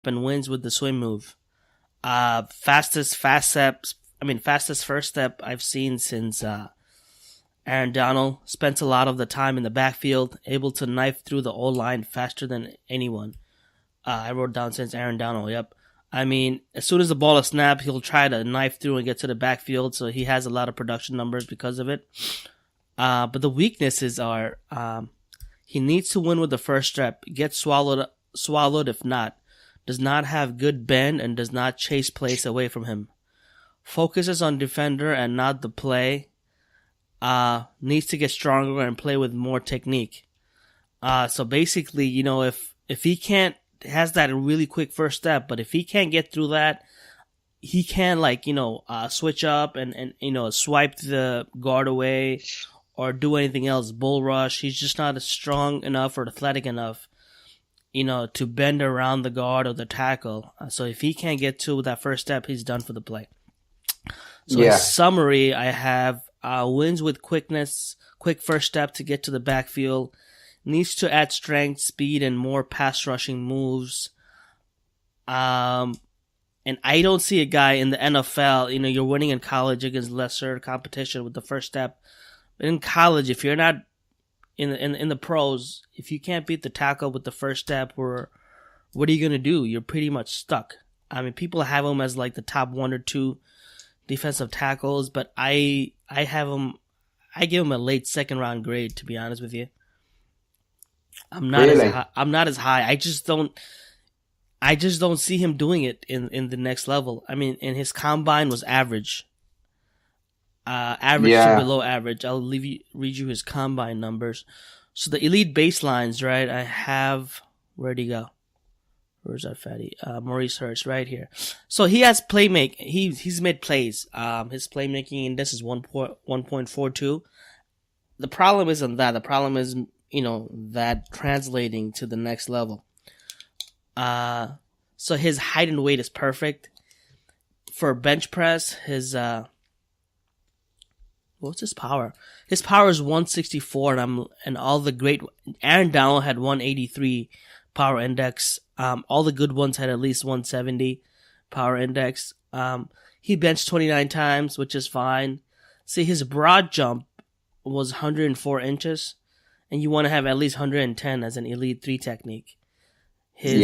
and wins with the swim move. Fastest first step I've seen since Aaron Donald. Spent a lot of the time in the backfield, able to knife through the O-line faster than anyone. I wrote down since Aaron Donald, yep. I mean, as soon as the ball is snapped, he'll try to knife through and get to the backfield, so he has a lot of production numbers because of it. But the weaknesses are he needs to win with the first step, gets swallowed if not, does not have good bend, and does not chase plays away from him. Focuses on defender and not the play. Needs to get stronger and play with more technique. So basically, if he has that really quick first step, but if he can't get through that, he can switch up and swipe the guard away or do anything else, bull rush. He's just not strong enough or athletic enough, to bend around the guard or the tackle. So if he can't get to that first step, he's done for the play. So in summary, I have wins with quickness, quick first step to get to the backfield, needs to add strength, speed, and more pass rushing moves. And I don't see a guy in the NFL, you're winning in college against lesser competition with the first step. But in college, if you're not in the pros, if you can't beat the tackle with the first step, what are you going to do? You're pretty much stuck. I mean, people have him as like the top 1 or 2 defensive tackles, but I give him a late second round grade, to be honest with you. I'm not as high. I just don't see him doing it in the next level. I mean, and his combine was average. To below average. I'll read you his combine numbers. So the elite baselines, right? I have, where'd he go? Where's that fatty? Maurice Hurst, right here. So he has he's made plays. His playmaking index is 1.42. The problem isn't that. The problem is, that translating to the next level. So his height and weight is perfect. For bench press, what's his power? His power is 164, and all the great Aaron Donald had 183 power index. All the good ones had at least 170 power index. He benched 29 times, which is fine. See, his broad jump was 104 inches, and you want to have at least 110 as an elite 3 technique. His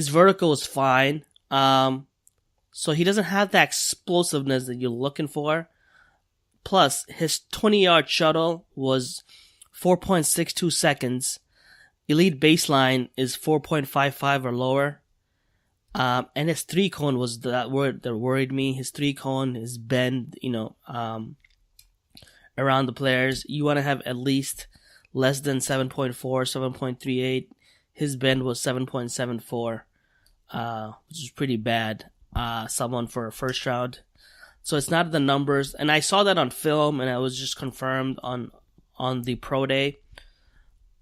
vertical is fine. So he doesn't have that explosiveness that you're looking for. Plus, his 20-yard shuttle was 4.62 seconds. Elite baseline is 4.55 or lower. And his 3-cone was that word that worried me. His 3-cone, his bend, around the players. You want to have at least less than 7.4, 7.38. His bend was 7.74, which is pretty bad. Someone for a first round. So it's not the numbers. And I saw that on film, and it was just confirmed on the pro day.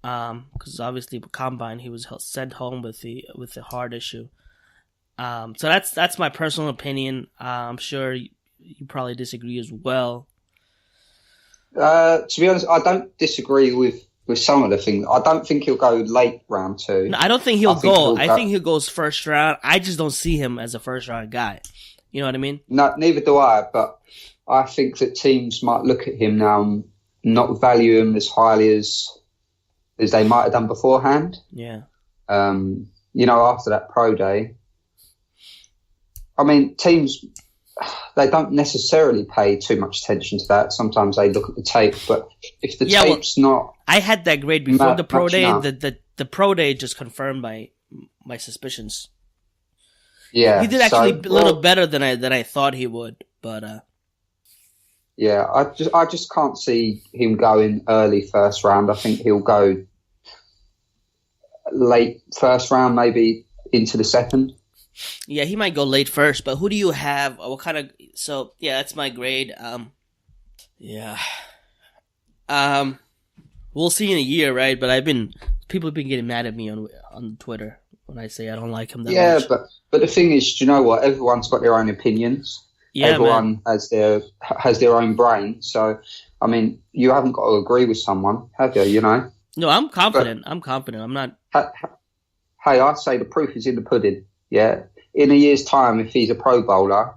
Because obviously combine, he was sent home with the heart issue. So that's my personal opinion. I'm sure you probably disagree as well. To be honest, I don't disagree with some of the things. I don't think he'll go late round 2. No, I don't think he'll go. I think he'll go first round. I just don't see him as a first round guy. You know what I mean? No, neither do I. But I think that teams might look at him now and not value him as highly as they might have done beforehand. Yeah. After that pro day. I mean, teams, they don't necessarily pay too much attention to that. Sometimes they look at the tape, but if the tape's not... I had that grade before the pro day. The pro day just confirmed my suspicions. Yeah. He did actually a little better than I thought he would, but... Yeah, I just can't see him going early first round. I think he'll go late first round, maybe into the second. Yeah, he might go late first, but who do you have? What kind of... So, yeah, that's my grade. Yeah. We'll see in a year, right? But people have been getting mad at me on Twitter when I say I don't like him that much. Yeah, but the thing is, do you know what? Everyone's got their own opinions. Yeah, everyone has their own brain. So, I mean, you haven't got to agree with someone, have you? No, I'm confident. I'm not. hey, I say the proof is in the pudding. Yeah. In a year's time, if he's a pro bowler,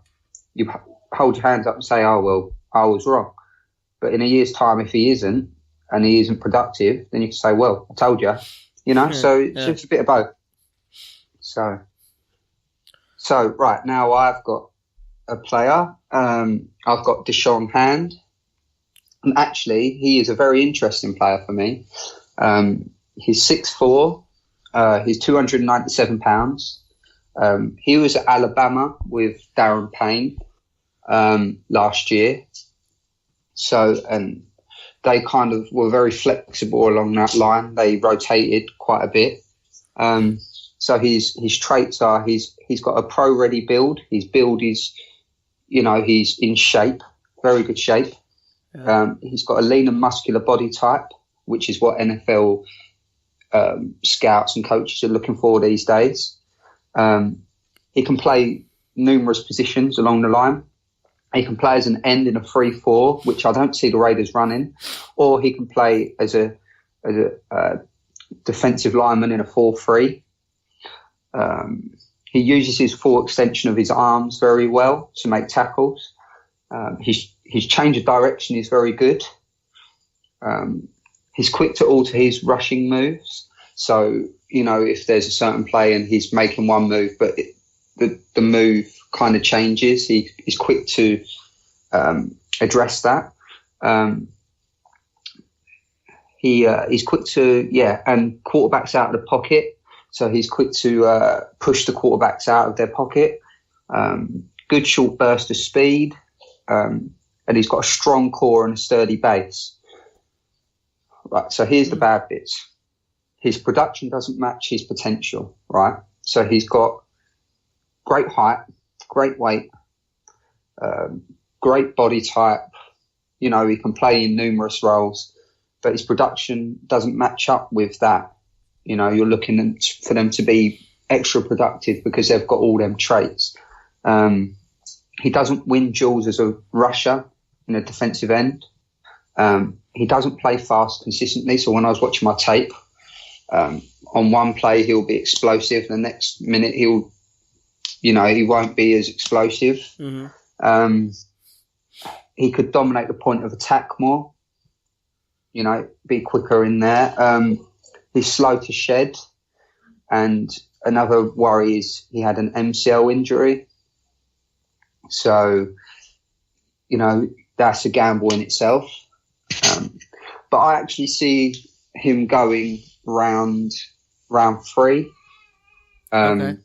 you hold your hands up and say, oh, well, I was wrong. But in a year's time, if he isn't, and he isn't productive, then you can say, well, I told you. You know, so it's just a bit of both. So right now I've got a player. I've got Deshaun Hand. And actually, he is a very interesting player for me. He's 6'4". He's 297 pounds. He was at Alabama with Darren Payne last year. So, and they kind of were very flexible along that line. They rotated quite a bit. So his traits are he's got a pro-ready build. His build is, he's in shape, very good shape. He's got a lean and muscular body type, which is what NFL scouts and coaches are looking for these days. He can play numerous positions along the line. He can play as an end in a 3-4, which I don't see the Raiders running, or he can play as a defensive lineman in a 4-3. He uses his full extension of his arms very well to make tackles. His change of direction is very good. He's quick to alter his rushing moves. So, if there's a certain play and he's making one move, but the move kind of changes, he's quick to address that. He's quick to, and quarterbacks out of the pocket. So he's quick to push the quarterbacks out of their pocket. Good short burst of speed. And he's got a strong core and a sturdy base. Right, so here's the bad bits. His production doesn't match his potential, right? So he's got great height, great weight, great body type. He can play in numerous roles, but his production doesn't match up with that. You're looking for them to be extra productive because they've got all them traits. He doesn't win duels as a rusher in a defensive end. He doesn't play fast consistently. So when I was watching my tape, on one play he'll be explosive. The next minute he won't be as explosive. Mm-hmm. He could dominate the point of attack more. Be quicker in there. He's slow to shed. And another worry is he had an MCL injury. So, that's a gamble in itself. But I actually see him going round 3. Okay.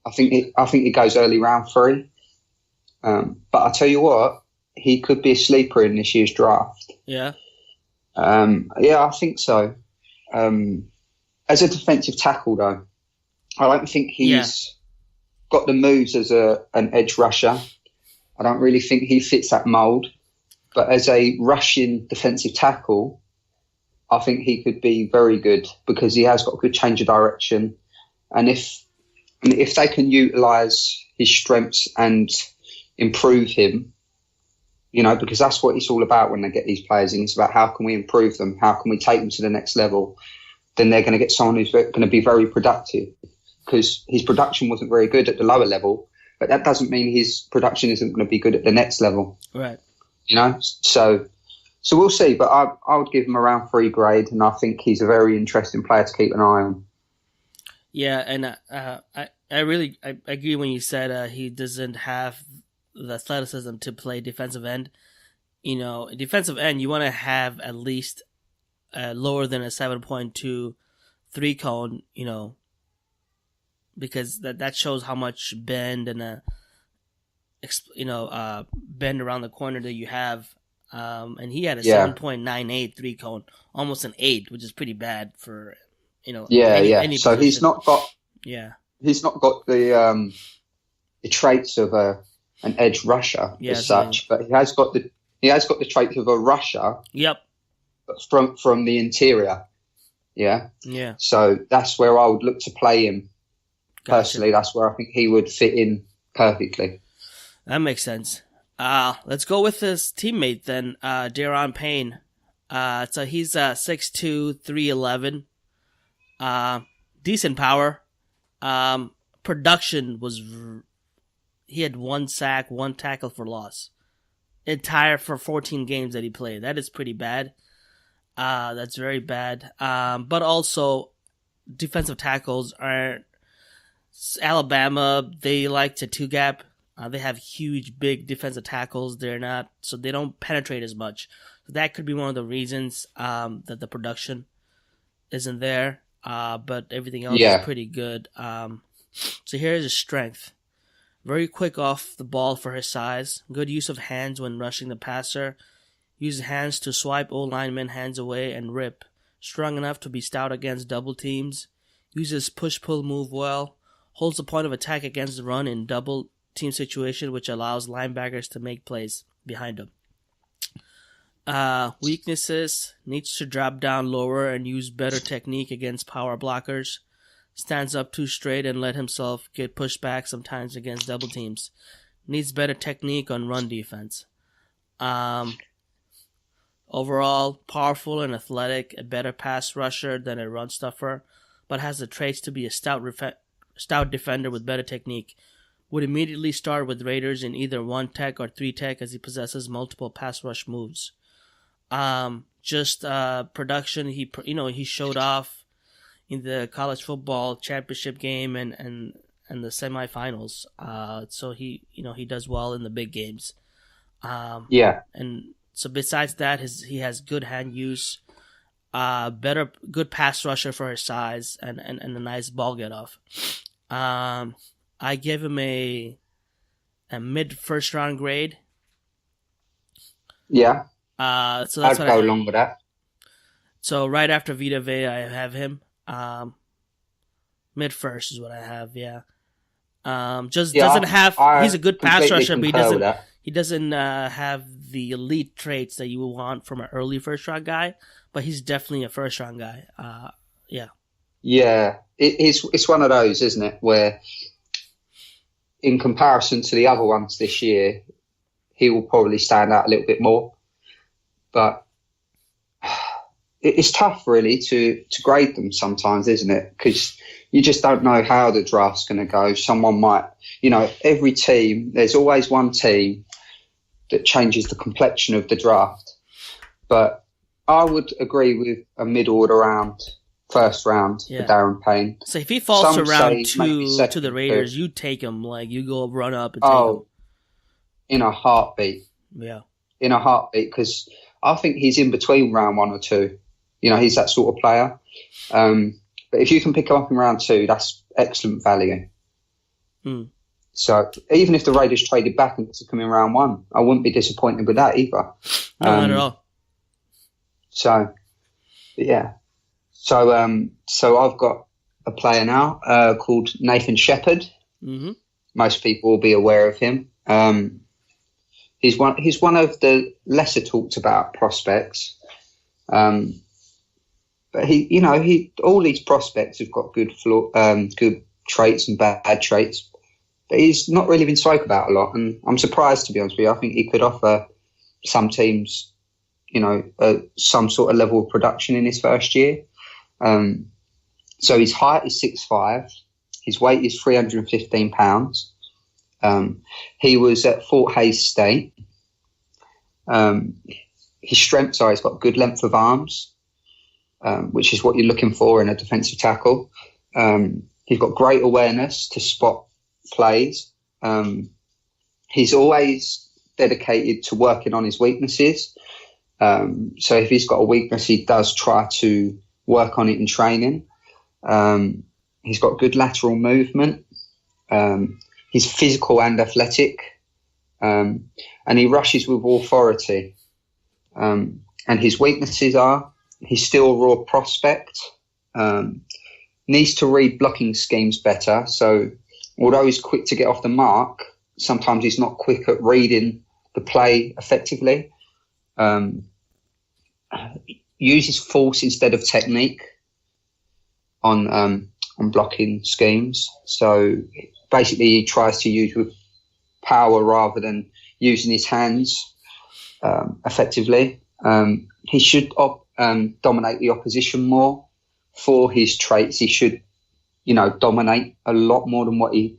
I think it goes early round 3. But I tell you what, he could be a sleeper in this year's draft. Yeah. I think so. As a defensive tackle, though, I don't think he's got the moves as an edge rusher. I don't really think he fits that mould. But as a rushing defensive tackle, I think he could be very good because he has got a good change of direction. And if they can utilise his strengths and improve him, because that's what it's all about when they get these players in. It's about how can we improve them? How can we take them to the next level? Then they're going to get someone who's going to be very productive because his production wasn't very good at the lower level, but that doesn't mean his production isn't going to be good at the next level. Right. So we'll see, but I would give him around 3 grade, and I think he's a very interesting player to keep an eye on. Yeah, and I agree when you said he doesn't have the athleticism to play defensive end. Defensive end, you want to have at least lower than a 7.2 3-cone, because that shows how much bend and bend around the corner that you have. And he had a 7.98 3-cone, almost an 8, which is pretty bad for any so position. he's not got the traits of an edge rusher as such, but he has got the traits of a rusher. Yep. But from the interior. Yeah. Yeah. So that's where I would look to play him. Gotcha. Personally, that's where I think he would fit in perfectly. That makes sense. Let's go with his teammate then, Darren Payne. So he's 6'2", 311. Decent power. Production was he had 1 sack, 1 tackle for loss. Entire for 14 games that he played. That is pretty bad. That's very bad. But also, defensive tackles are Alabama. They like to 2-gap. They have huge, big defensive tackles. They don't penetrate as much. So that could be one of the reasons that the production isn't there. But everything else is pretty good. So here's his strength. Very quick off the ball for his size. Good use of hands when rushing the passer. Uses hands to swipe O-linemen hands away and rip. Strong enough to be stout against double teams. Uses push-pull move well. Holds the point of attack against the run in double team situation, which allows linebackers to make plays behind him. Weaknesses. Needs to drop down lower and use better technique against power blockers. Stands up too straight and let himself get pushed back sometimes against double teams. Needs better technique on run defense. Overall, powerful and athletic, a better pass rusher than a run stuffer, but has the traits to be a stout defender with better technique. Would immediately start with Raiders in either 1-tech or 3-tech as he possesses multiple pass rush moves. Production, he showed off in the college football championship game and the semifinals. So he does well in the big games. And so besides that, he has good hand use, good pass rusher for his size, and a nice ball get off. I give him a mid first round grade. Yeah. So that's I'd go along with that. So right after Vita Vea, I have him. Mid first is what I have. Yeah. Doesn't have. He's a good pass rusher, but he doesn't have the elite traits that you would want from an early first round guy. But he's definitely a first round guy. Yeah. Yeah, it's one of those, isn't it, where in comparison to the other ones this year, he will probably stand out a little bit more. But it's tough, really, to grade them sometimes, isn't it? Because you just don't know how the draft's going to go. Someone might, every team, there's always one team that changes the complexion of the draft. But I would agree with a mid-order round, first round for Darren Payne. So if he falls to round 2 to the Raiders, you take him. Like, you go run up and take him. In a heartbeat. Yeah. In a heartbeat, because I think he's in between round 1 or 2. He's that sort of player. But if you can pick him up in round 2, that's excellent value. So even if the Raiders traded back and took him in round 1, I wouldn't be disappointed with that either. No, not at all. So, yeah. So I've got a player now called Nathan Shepherd. Mm-hmm. Most people will be aware of him. He's one of the lesser talked about prospects. But he all these prospects have got good traits and bad traits, but he's not really been spoke about a lot. And I'm surprised, to be honest with you. I think he could offer some teams, some sort of level of production in his first year. So his height is 6'5", his weight is 315 pounds. He was at Fort Hays State. His strengths are he's got good length of arms, which is what you're looking for in a defensive tackle. He's got great awareness to spot plays. He's always dedicated to working on his weaknesses. So if he's got a weakness, he does try to work on it in training. He's got good lateral movement. He's physical and athletic. And he rushes with authority. And his weaknesses are he's still a raw prospect. Needs to read blocking schemes better. So although he's quick to get off the mark, sometimes he's not quick at reading the play effectively. Uses force instead of technique on blocking schemes. So basically he tries to use with power rather than using his hands effectively. He should dominate the opposition more. For his traits, he should, dominate a lot more than what he